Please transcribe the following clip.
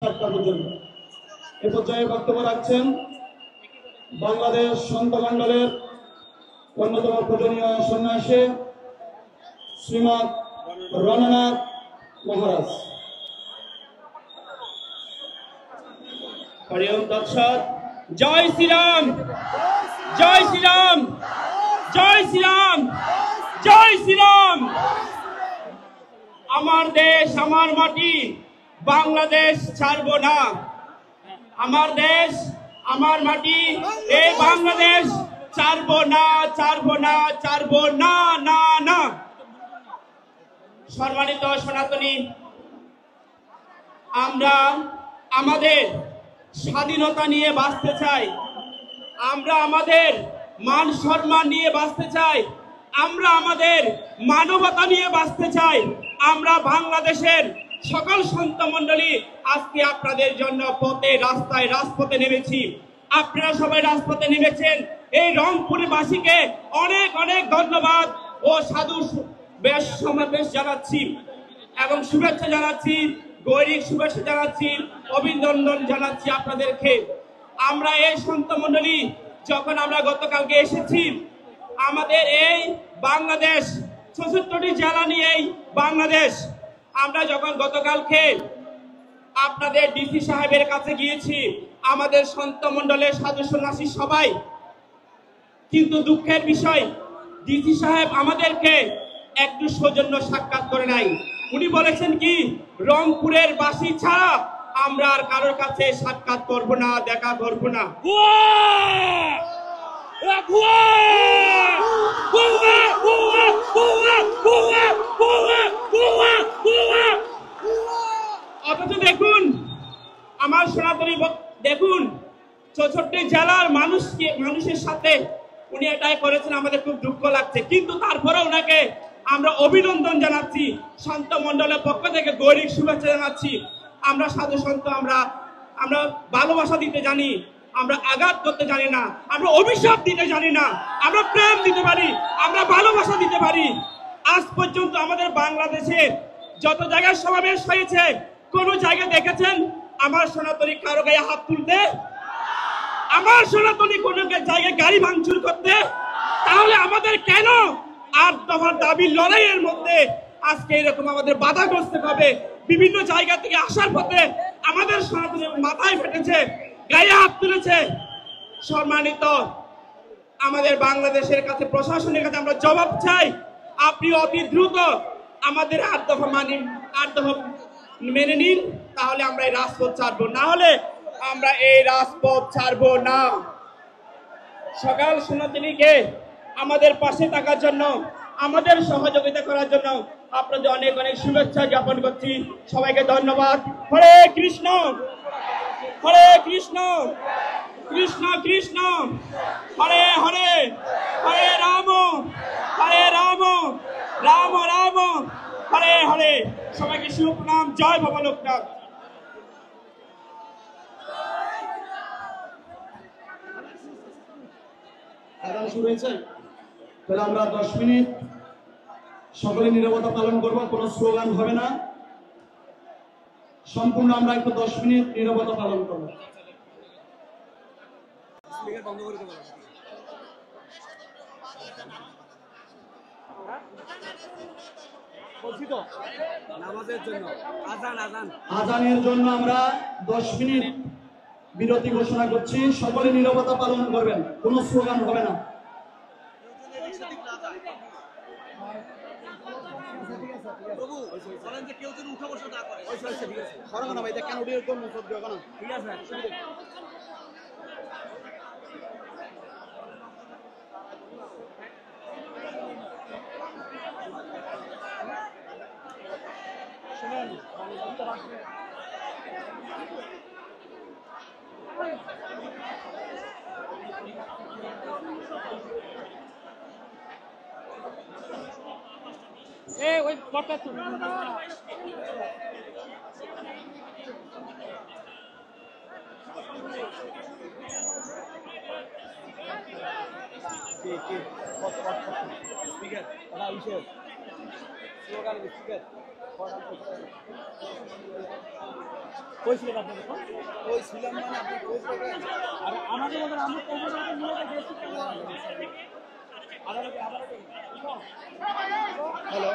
পর্যন্ত এ পর্যায়ে বক্তব্য রাখছেন বাংলাদেশ সন্ত মণ্ডলের অন্যতম পূজনীয় সন্ন্যাসী শ্রীমৎ রণনাথ মহারাজ। হরি ওম তৎসৎ। জয় শ্রীরাম, জয় শ্রীরাম, জয় শ্রীরাম, জয় শ্রীরাম। আমার দেশ, আমার মাটি, বাংলাদেশ ছাড়বো না। আমার দেশ, আমার মাটি, এই বাংলাদেশ ছাড়বো না, ছাড়বো না, ছাড়বো না, না না। সম্মানিত সনাতনী, আমরা আমাদের স্বাধীনতা নিয়ে বাঁচতে চাই, আমরা আমাদের মান সম্মান নিয়ে বাঁচতে চাই, আমরা আমাদের মানবতা নিয়ে বাঁচতে চাই। আমরা বাংলাদেশের সকল সন্ত মণ্ডলী আজকে আপনাদের জন্য পথে রাস্তায় রাজপথে নেমেছি। আপনারা সবাই রাজপথে নেমেছেন। এই রংপুরবাসীকে অনেক অনেক ধন্যবাদ ও সাধু বেশ সমাবেশ জানাচ্ছি এবং শুভেচ্ছা জানাচ্ছি, গৈরিক শুভেচ্ছা জানাচ্ছি, অভিনন্দন জানাচ্ছি আপনাদেরকে। আমরা এই সন্ত মণ্ডলী যখন আমরা গতকালকে এসেছি, আমাদের এই বাংলাদেশ ৬৪টি জেলা নিয়ে এই বাংলাদেশ, আমরা যখন গতকালকে আপনাদের ডিসি সাহেবের কাছে গিয়েছি, আমাদের সন্ত মণ্ডলের সাধু সন্ন্যাসী সবাই, কিন্তু দুঃখের বিষয় ডিসি সাহেব আমাদেরকে একটু সৌজন্য সাক্ষাৎ করে নাই। উনি বলেছেন কি, রংপুরের বাসী ছাড়া আমরা আর কারোর কাছে সাক্ষাৎ করব না, দেখা করব না। অথচ দেখুন আমার সনাতনী, দেখুন ৬৪ জেলার মানুষের সাথে উনি এটাই করেছেন, আমাদের খুব দুঃখ লাগছে। কিন্তু তারপরে ওনাকে আমরা অভিনন্দন জানাচ্ছি, সন্ত মণ্ডলের পক্ষ থেকে গৈরিক শুভেচ্ছা জানাচ্ছি। আমরা সাধু সন্ত, আমরা ভালোবাসা দিতে জানি, আমরা আঘাত করতে জানি না, আমরা অভিশাপ দিতে জানি না, আমরা প্রেম দিতে পারি, আমরা ভালোবাসা দিতে পারি। আজ পর্যন্ত আমাদের বাংলাদেশে যত জায়গায় সমাবেশ হয়েছে, কোন জায়গায় দেখেছেন আমার সনাতনী কারো গায়ে হাত তুলতে? আমার সনাতনী কোন জায়গায় গাড়ি ভাঙচুর করতে? তাহলে আমাদের কেন ৮ দফার দাবি লড়াইয়ের মধ্যে আজকে এরকম আমাদের বাধাগ্রস্ত হবে? বিভিন্ন জায়গা থেকে আসার পথে আমাদের সনাতনী মাথায় ফেটেছে, গায়ে হাত তুলেছে। সম্মানিত, আমাদের বাংলাদেশের কাছে, প্রশাসনের কাছে আমরা জবাব চাই। আপনি অতি দ্রুত আমাদের ৮ দফা মেনে নিন, তাহলে আমরা এই রাজপথ ছাড়বো, না হলে আমরা এই রাজপথ ছাড়বো না। সকাল সনাতনীকে আমাদের পাশে থাকার জন্য, আমাদের সহযোগিতা করার জন্য আপনাদের অনেক অনেক শুভেচ্ছা জ্ঞাপন করছি। সবাইকে ধন্যবাদ। হরে কৃষ্ণ, হরে কৃষ্ণ, কৃষ্ণ কৃষ্ণ হরে হরে, হরে রাম, হরে রাম, রাম রাম হরে হরে। সবাইকে শুভ প্রণাম। জয় বাবা লোকনাথ। আদান শুরু হয়েছে, তাহলে আমরা 10 মিনিট সকলে নীরবতা পালন করব, কোনো স্লোগান হবে না, সম্পূর্ণ আমরা একটু 10 মিনিট নীরবতা পালন করব। আজানের জন্য আমরা 10 মিনিট বিরতি ঘোষণা করছি, সকলে নীরবতা পালন করবেন, কোনো স্লোগান হবে না। ওই বটটা তো স্পিকার, স্লোগান স্পিকার। কই ছিলেন আপনাদের তো? ওই ছিলাম মানে আপনি খোঁজ করবেন। আর আমাদের মধ্যে আমরা কর্মকর্তা নিয়ে গেছি আদালতে হ্যালো।